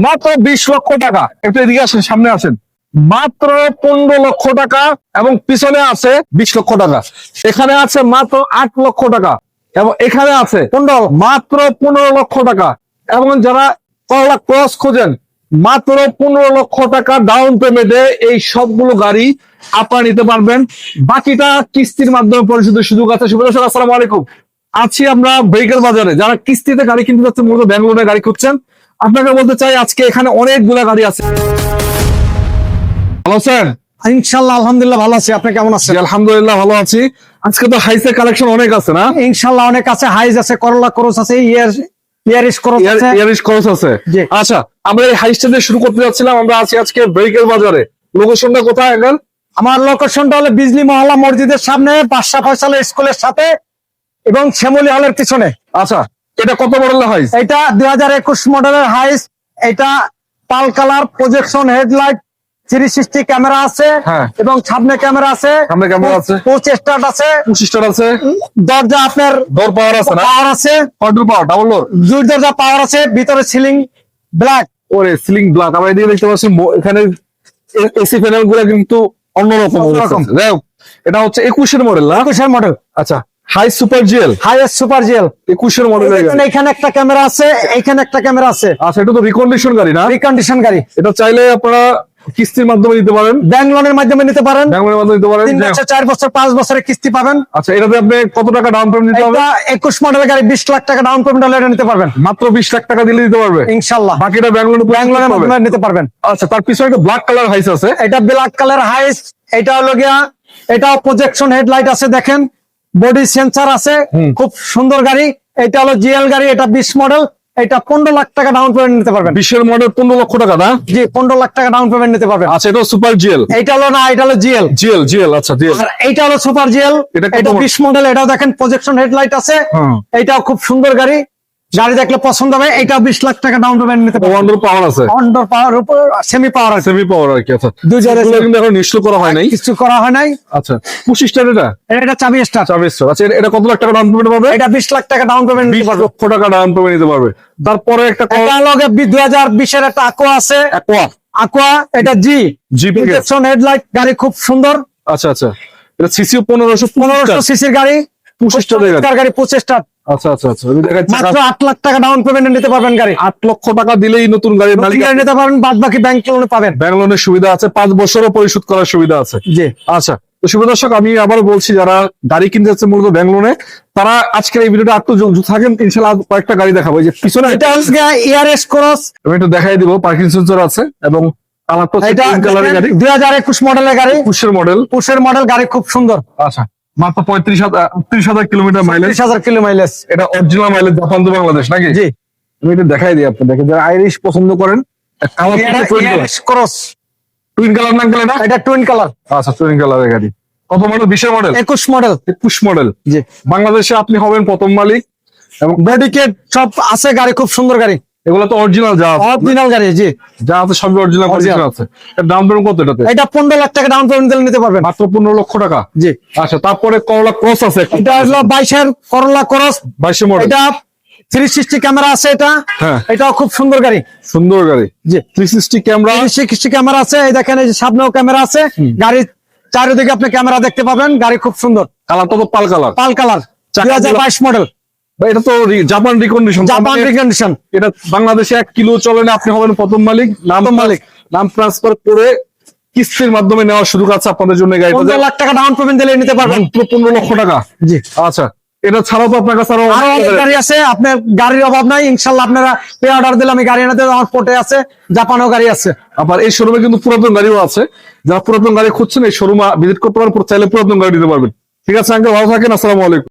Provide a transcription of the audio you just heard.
মাত্র 20 লক্ষ টাকা। একটু এদিকে আসেন, সামনে আসেন। মাত্র 15 লক্ষ টাকা এবং পিছনে আছে 20 লক্ষ টাকা। এখানে আছে মাত্র 8 লক্ষ টাকা এবং এখানে আছে 15 মাত্র 15 লক্ষ টাকা। এবং যারা করলা ক্রস খোঁজেন, মাত্র 15 লক্ষ টাকা ডাউন পেমেন্টে এই সবগুলো গাড়ি আপনারা নিতে পারবেন। বাকিটা কিস্তির মাধ্যমে পরিশোধের সুযোগ আছে। সুপ্রিয় আসসালামু আলাইকুম। আছি আমরা ভেহিকেল বাজারে। যারা কিস্তিতে গাড়ি কিনতে যাচ্ছেন, মূলত ব্যাঙ্গালোরে গাড়ি খুঁজছেন, আপনাকে বলতে চাই আজকে এখানে অনেকগুলা গাড়ি আছে। ভালো আছেন? ইনশাল্লাহ আলহামদুলিল্লাহ ভালো আছি। আপনি কেমন আছেন? জি, আলহামদুলিল্লাহ ভালো আছি। আজকে তো হাইসের কালেকশন অনেক আছে না? ইনশাল্লাহ অনেক আছে, হাইজ আছে, করলা ক্রস আছে, ইয়ারিশ ক্রস আছে, ইয়ারিশ ক্রস আছে। জি। আচ্ছা, আমরা এই হাইসটা দিয়ে শুরু করতে যাচ্ছিলাম। আমরা আছি আজকে ভেহিকেল বাজারে। লোকেশনটা কোথায় এখন? আমার লোকেশনটা হলো বিজলি মহল্লা মসজিদের সামনে, বাদশা ফয়সাল স্কুলের সাথে এবং শ্যামলী হলের পিছনে। আচ্ছা, এটা কত মডেলের হাইস? এটা 2021 মডেলের হাইস। এটা পাল কালার, প্রজেকশন হেডলাইট, 360 ক্যামেরা আছে হ্যাঁ। এবং সামনে ক্যামেরা আছে, সামনে ক্যামেরা আছে, পুশ স্টার্ট আছে, 25 স্টার আছে, দরজা আপনার ডোর পাওয়ার আছে না? পাওয়ার আছে, কন্ট্রোল পাওয়ার, ডাবল ডোর, দুই দরজা পাওয়ার আছে, ভিতরে সিলিং ব্ল্যাক। ওরে সিলিং ব্ল্যাক। আমরা এদিকে দেখতে পাচ্ছি এখানে এসি প্যানেল গুলো কিন্তু অন্যরকম অন্যরকম। অবস্থা। যাই হোক, এটা হচ্ছে 21 এর মডেল না? 21 মডেল, আচ্ছা, high super GL highest super GL. 21 এর মডেল। এখানে একটা ক্যামেরা আছে, এখানে একটা ক্যামেরা আছে। আচ্ছা, এটা তো রিকন্ডিশন গাড়ি না? রিকন্ডিশন গাড়ি। এটা চাইলে আপনারা কিস্তির মাধ্যমে নিতে পারেন, ব্যাংক লোনের মাধ্যমে নিতে পারেন। ব্যাংকের মাধ্যমে নিতে পারেন। 3 বছর, 4 বছর, 5 বছরের কিস্তি পাবেন। আচ্ছা, এটাতে আপনি কত টাকা ডাউন পেমেন্ট দিতে হবে? এটা 21 মডেলের গাড়ি, 20 লাখ টাকা ডাউন পেমেন্ট হলে এটা নিতে পারবেন মাত্র 20 লাখ টাকা দিলে দিতে পারবে ইনশাআল্লাহ। বাকিটা ব্যাংক ব্যাংক লোনের মাধ্যমে নিতে পারবেন। আচ্ছা, তার পিছনে একটা ব্ল্যাক কালার হাইস আছে। এটা ব্ল্যাক কালার হাইস। এটা হলো গিয়া, এটাও প্রজেকশন হেডলাইট আছে, দেখেন বডি সেন্সর আছে, খুব সুন্দর গাড়ি। এটা হলো জিএল গাড়ি, এটা 20 মডেল। এটা 15 লাখ টাকা ডাউন পেমেন্ট নিতে পারবেন। 20 এর মডেল 15 লক্ষ টাকা না? জি, 15 লাখ টাকা ডাউন পেমেন্ট নিতে পারবেন। আচ্ছা, এটা সুপার জিএল। এটা হলো না, এটা হলো জিএল। জিএল জিএল, আচ্ছা জিএল। আর এইটা হলো সুপার জিএল। এটা কত এটা মডেল? 20 মডেল। এটাও দেখেন প্রজেকশন হেডলাইট আছে। এটাও খুব সুন্দর গাড়ি, গাড়ি দেখলে পছন্দ হবে। এটা 20 লাখ টাকা ডাউন পেমেন্ট নিতে পারবেন। ওয়ান্ডার পাওয়ার আছে, অন্ডার পাওয়ার উপর সেমি পাওয়ার আছে, সেমি পাওয়ার আর কি। আচ্ছা, দুই জায়গায় এগুলো কিন্তু এখন নিশ্চয় করা হয় নাই। কিছু করা হয় নাই। আচ্ছা, 25 স্টার এটা? এটা চাবি স্টার। 24 স্টার। আচ্ছা, এটা কত লাখ টাকা ডাউন পেমেন্ট পাবে? এটা 20 লাখ টাকা ডাউন পেমেন্ট নিতে 20 পারবে। লক্ষ টাকা ডাউন পেমেন্ট নিতে পারবে। তারপরে একটা এটা লগে 2020 এর একটা আকোয়া আছে, অ্যাকোয়া। আকোয়া। এটা জি জি প্যাকেজ। প্রজেকশন হেডলাইট, গাড়ি খুব সুন্দর। আচ্ছা আচ্ছা, এটা সিসি 1500 সিসির গাড়ি, 25 স্টারের গাড়ি। গাড়ি 25 স্টার। আচ্ছা আচ্ছা আচ্ছা, আমি দেখাচ্ছি। মাত্র 8 লাখ টাকা ডাউন পেমেন্ট নিতে পারবেন গাড়ি। 8 লক্ষ টাকা দিলেই নতুন গাড়ির মালিক গাড়ি নিতে পারবেন, বাদ বাকি ব্যাংক লোনে পাবেন। ব্যাংক লোনের সুবিধা আছে, 5 বছরও পরিশোধ করার সুবিধা আছে। জি। আচ্ছা, তো শুভ দর্শক, আমি আবার বলছি, যারা গাড়ি কিনতে যাচ্ছে মূলত ব্যাংক লোনে, তারা আজকের এই ভিডিওটা একটু থাকেন। ইনশাআল্লাহ কয়েকটা গাড়ি দেখাবো। এই যে পিছনে এটা হচ্ছে ইয়ারিশ ক্রস। আমি একটু দেখাই দিব। পার্কিং সেন্সর আছে এবং কালার তো এটা পিঙ্ক কালারের গাড়ি, 2021 মডেলের গাড়ি, 25 মডেল। পুশের মডেল, গাড়ি খুব সুন্দর। আচ্ছা, মাত্র 38,000 কিলোমিটার মাইলেজ। 30,000 kilo mileage. এটা অরিজিনাল মাইলেজ, জাপান তো বাংলাদেশ নাকি? জি। আমি একটু দেখাই দিই আপনি দেখেন, যারা আইরিশ পছন্দ করেন। ইয়ারিশ ক্রস, টুইন কালার না গেলে না? এটা টুইন কালার। আচ্ছা, টুইন কালারের গাড়ি। কত মডেল? 20 model, 21 model. 21 মডেল। জি। বাংলাদেশে আপনি হবেন প্রথম মালিক এবং ডেডিকেট সব আছে, গাড়ি খুব সুন্দর গাড়ি, এগুলো তো অরিজিনাল, যা অরিজিনাল গাড়ি। জি, যা আছে সবই অরিজিনাল কন্ডিশন আছে। এর দাম ধরুন কত এটাতে? এটা 15 লাখ টাকা ডাউন পেমেন্ট দিলে নিতে পারবেন। মাত্র 15 লক্ষ টাকা। জি। আচ্ছা, তারপরে করলা ক্রস আছে। এটা হলো 22 এর করলা ক্রস, 22 মডেল। এটা 360 ক্যামেরা আছে। এটা হ্যাঁ, এটাও খুব সুন্দর গাড়ি। সুন্দর গাড়ি। জি। 360 ক্যামেরা, 360 ক্যামেরা আছে। এই দেখেন, এই যে সামনেও ক্যামেরা আছে। গাড়ি চারিদিকে আপনি ক্যামেরা দেখতে পাবেন। গাড়ি খুব সুন্দর, কালারটা তো পাল কালার। পাল কালার, 2022 মডেল, এটা তো জাপান রিকন্ডিশন। Japan recondition. এটা বাংলাদেশে 1 কিলো চলে না, আপনি হবেন প্রথম মালিক। নাম ট্রান্সফার করে কিস্তির মাধ্যমে নেওয়ার সুযোগ আছে আপনাদের জন্য। গাড়িটা 15 লাখ টাকা ডাউন পেমেন্ট দিলে নিতে পারবেন। মাত্র 15 লক্ষ টাকা। জি। আচ্ছা, এটা ছাড়াও তো আপনার কাছে আরো অনেক গাড়ি আছে। আপনার গাড়ির অভাব নাই ইনশাল্লাহ। আপনারা পে অর্ডার দিলে আমি গাড়ি এনে দেবো। আমার পোর্টে আছে, জাপানেও গাড়ি আছে। আবার এই শোরুমে কিন্তু পুরাতন গাড়িও আছে। যারা পুরাতন গাড়ি খুঁজছেন, এই শোরুমে ভিজিট করতে পারেন, চাইলে পুরাতন গাড়ি দিতে পারবেন। ঠিক আছে আঙ্কেল, ভালো থাকেন। আসসালামু আলাইকুম।